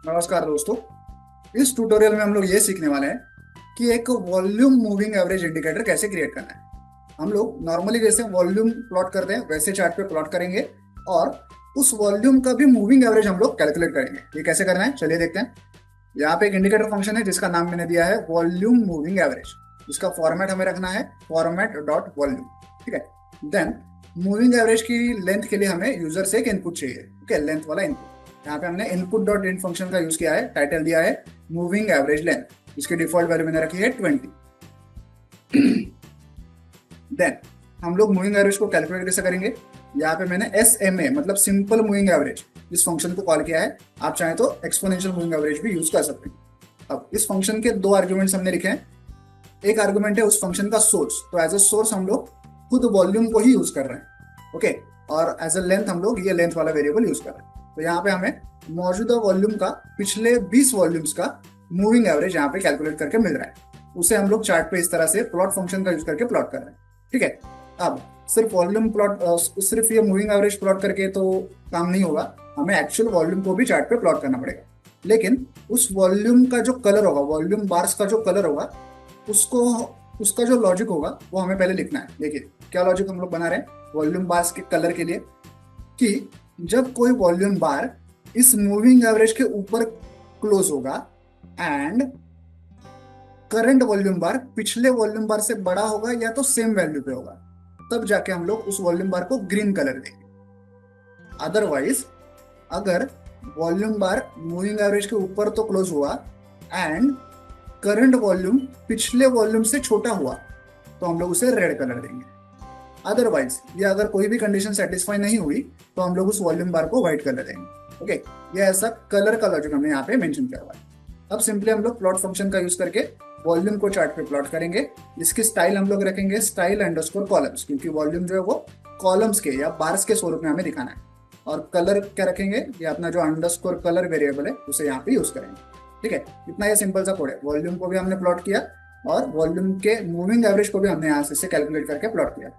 नमस्कार दोस्तों। इस ट्यूटोरियल में हम लोग ये सीखने वाले हैं कि एक वॉल्यूम मूविंग एवरेज इंडिकेटर कैसे क्रिएट करना है। हम लोग नॉर्मली जैसे वॉल्यूम प्लॉट करते हैं वैसे चार्ट पे प्लॉट करेंगे और उस वॉल्यूम का भी मूविंग एवरेज हम लोग कैलकुलेट करेंगे। ये कैसे करना है चलिए देखते हैं। यहाँ पे एक इंडिकेटर फंक्शन है जिसका नाम मैंने दिया है वॉल्यूम मूविंग एवरेज। इसका फॉर्मेट हमें रखना है फॉर्मेट डॉट वॉल्यूम। ठीक है। देन मूविंग एवरेज की लेंथ के लिए हमें यूजर से एक इनपुट चाहिए। ठीक है, लेंथ वाला इनपुट। यहाँ पे हमने इनपुट डॉट इंट फंक्शन का यूज किया है। टाइटल दिया है मूविंग एवरेज लेंथ। इसकी डिफॉल्ट वैल्यू मैंने रखी है 20। देन हम लोग मूविंग एवरेज को कैलकुलेट कैसे करेंगे। यहाँ पे मैंने एस एम ए मतलब सिंपल मूविंग एवरेज इस फंक्शन को कॉल किया है। आप चाहें तो एक्सपोनेंशियल मूविंग एवरेज भी यूज कर सकते हैं। अब इस फंक्शन के दो आर्ग्यूमेंट्स हमने लिखे हैं। एक आर्गुमेंट है उस फंक्शन का सोर्स, तो एज ए सोर्स हम लोग खुद वॉल्यूम को ही यूज कर रहे हैं। ओके। और एज ए लेंथ हम लोग ये लेंथ वाला वेरिएबल यूज कर रहे हैं। तो यहाँ पे हमें मौजूदा वॉल्यूम का पिछले 20 वॉल्यूम्स का मूविंग एवरेज यहाँ पे कैलकुलेट करके मिल रहा है। उसे हम लोग चार्ट पे इस तरह से प्लॉट फंक्शन का यूज करके प्लॉट कर रहे हैं। ठीक है। अब सिर्फ वॉल्यूम प्लॉट सिर्फ ये मूविंग एवरेज प्लॉट करके तो काम नहीं होगा, हमें एक्चुअल वॉल्यूम को भी चार्ट पे प्लॉट करना पड़ेगा। लेकिन उस वॉल्यूम का जो कलर होगा, वॉल्यूम बार्स का जो कलर होगा, उसको उसका जो लॉजिक होगा वो हमें पहले लिखना है। देखिए क्या लॉजिक हम लोग बना रहे हैं वॉल्यूम बार्स के कलर के लिए, कि जब कोई वॉल्यूम बार इस मूविंग एवरेज के ऊपर क्लोज होगा एंड करंट वॉल्यूम बार पिछले वॉल्यूम बार से बड़ा होगा या तो सेम वैल्यू पे होगा, तब जाके हम लोग उस वॉल्यूम बार को ग्रीन कलर देंगे। अदरवाइज अगर वॉल्यूम बार मूविंग एवरेज के ऊपर तो क्लोज हुआ एंड करंट वॉल्यूम पिछले वॉल्यूम से छोटा हुआ तो हम लोग उसे रेड कलर देंगे। अदरवाइज ये अगर कोई भी कंडीशन सेटिस्फाई नहीं हुई तो हम लोग उस वॉल्यूम बार को व्हाइट कलर देंगे। ओके। ये ऐसा कलर का लॉजिक हमने यहाँ पे मेंशन किया हुआ है। अब सिंपली हम लोग प्लॉट फंक्शन का यूज करके वॉल्यूम को चार्ट पे प्लॉट करेंगे। इसकी स्टाइल हम लोग रखेंगे स्टाइल अंडरस्कोर कॉलम्स, क्योंकि वॉल्यूम जो है वो कॉलम्स के या बार्स के स्वरूप में हमें दिखाना है। और कलर क्या रखेंगे, ये अपना जो अंडरस्कोर कलर वेरिएबल है उसे यहाँ पे यूज करेंगे। ठीक है, इतना ये सिंपल सा कोड है। वॉल्यूम को भी हमने प्लॉट किया और वॉल्यूम के मूविंग एवरेज को भी हमने यहाँ से कैलकुलेट करके प्लॉट किया।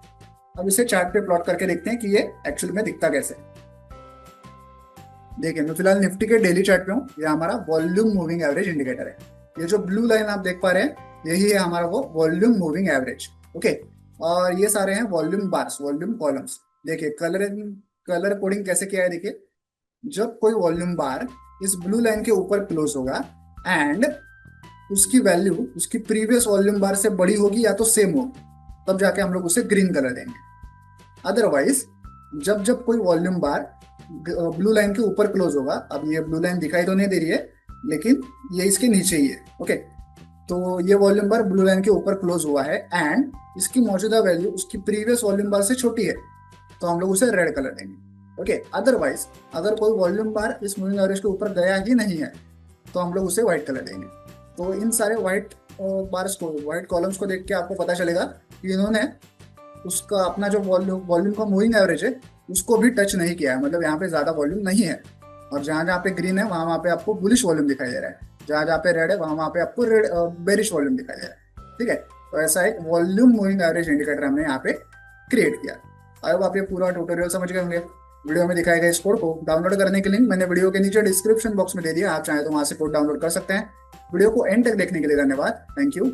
अब इसे चार्ट पे प्लॉट करके देखते हैं कि ये एक्चुअल में दिखता कैसे। देखिए मैं फिलहाल निफ्टी के डेली चार्ट पे हूँ। ये हमारा वॉल्यूम मूविंग एवरेज इंडिकेटर है। ये जो ब्लू लाइन आप देख पा रहे हैं यही है हमारा वो वॉल्यूम मूविंग एवरेज। ओके। और ये सारे हैं वॉल्यूम बार्स, वॉल्यूम कॉलम्स। देखिए कलर कलर कोडिंग कैसे किया है। देखिए जब कोई वॉल्यूम बार इस ब्लू लाइन के ऊपर क्लोज होगा एंड उसकी वैल्यू उसकी प्रीवियस वॉल्यूम बार से बड़ी होगी या तो सेम होगी, तब जाके हम लोग उसे ग्रीन कलर देंगे। अदरवाइज जब जब कोई वॉल्यूम बार ब्लू लाइन के ऊपर क्लोज होगा, अब ये ब्लू लाइन दिखाई तो नहीं दे रही है लेकिन ये इसके नीचे ही है। ओके। तो ये वॉल्यूम बार ब्लू लाइन के ऊपर क्लोज हुआ है एंड इसकी मौजूदा वैल्यू उसकी प्रीवियस वॉल्यूम बार से छोटी है, तो हम लोग उसे रेड कलर देंगे। ओके। अदरवाइज अगर कोई वॉल्यूम बार इस मूविंग एवरेज के ऊपर गया ही नहीं है तो हम लोग उसे व्हाइट कलर देंगे। तो इन सारे व्हाइट बार्स को, व्हाइट कॉलम्स को देख के आपको पता चलेगा कि इन्होंने उसका अपना जो वॉल्यूम का मूविंग एवरेज है उसको भी टच नहीं किया है, मतलब यहाँ पे ज्यादा वॉल्यूम नहीं है। और जहाँ जहाँ पे ग्रीन है वहाँ वहाँ पे आपको बुलिश वॉल्यूम दिखाई दे रहा है, जहाँ जहाँ पे रेड है वहाँ वहाँ पे आपको रेड बेरिश वॉल्यूम दिखाई दे रहा है। ठीक है। तो ऐसा एक वॉल्यूम मूविंग एवरेज इंडिकेटर हमने यहाँ पे क्रिएट किया। अब आप ये पूरा ट्यूटोरियल समझ गए होंगे। वीडियो में दिखाए गए इस कोड को डाउनलोड करने के लिंक मैंने वीडियो के नीचे डिस्क्रिप्शन बॉक्स में दे दिया। आप चाहें तो वहां से कोड डाउनलोड कर सकते हैं। वीडियो को एंड तक देखने के लिए धन्यवाद। Thank you.